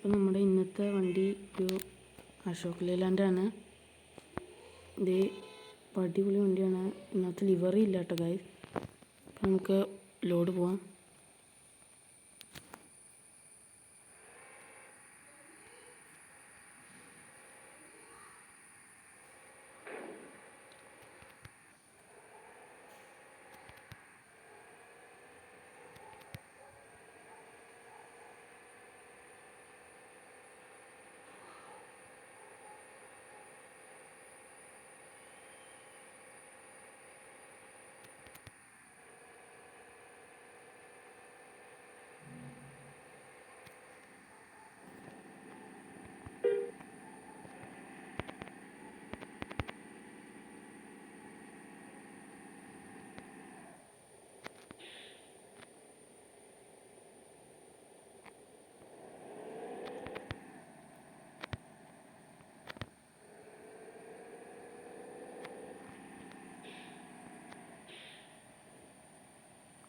അപ്പോൾ നമ്മുടെ ഇന്നത്തെ വണ്ടി ഒരു അശോക് ലേലാൻഡാണ്. ഇത് അടിപൊളി വണ്ടിയാണ്. ഇന്നത്തെ ലിവറി ഇല്ല കേട്ടോ ഗൈസ്. അപ്പോൾ നമുക്ക് ലോഡ് പോവാം.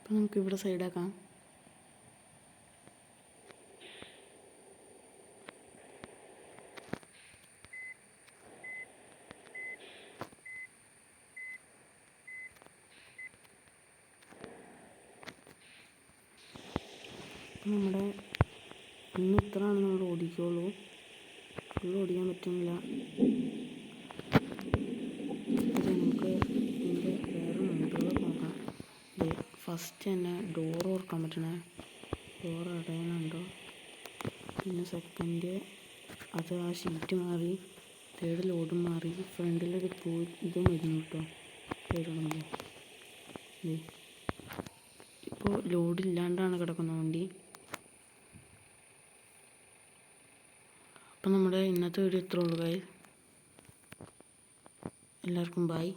അപ്പോൾ നമുക്കിവിടെ സൈഡാക്കാം. നമ്മുടെ ഇന്ന് ഇത്രയാണ് നമ്മൾ ഓടിക്കുള്ളൂ. ഫുള്ള് ഓടിക്കാൻ പറ്റുന്നില്ല. നമുക്ക് ഇതിൻ്റെ വേറെ മോഡലുകൾ നോക്കാം. ഫസ്റ്റ് തന്നെ ഡോർ ഓർക്കാൻ പറ്റണേ, ഡോർ അടയാനുണ്ടോ. പിന്നെ സെക്കൻഡ് അത് ആ ഷീറ്റ് മാറി, തേർഡ് ലോഡും മാറി, ഫ്രണ്ടിലൊരു ഇതും വരുന്നു കേട്ടോ. തേർഡിടുമ്പോൾ ഇപ്പോൾ ലോഡില്ലാണ്ടാണ് കിടക്കുന്ന വണ്ടി. അപ്പം നമ്മുടെ ഇന്നത്തെ വീഡിയോ ഇത്രേ ഉള്ളൂ ഗൈസ്. എല്ലാവർക്കും ബൈ.